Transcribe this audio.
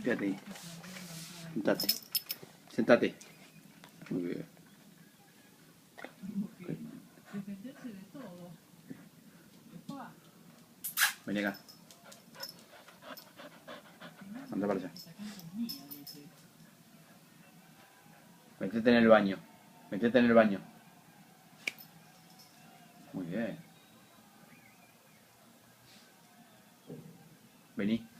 Quédate ahí. Sentate. Sentate. Muy bien. Vení acá. Anda para allá. Métete en el baño. Métete en el baño. Muy bien. Vení.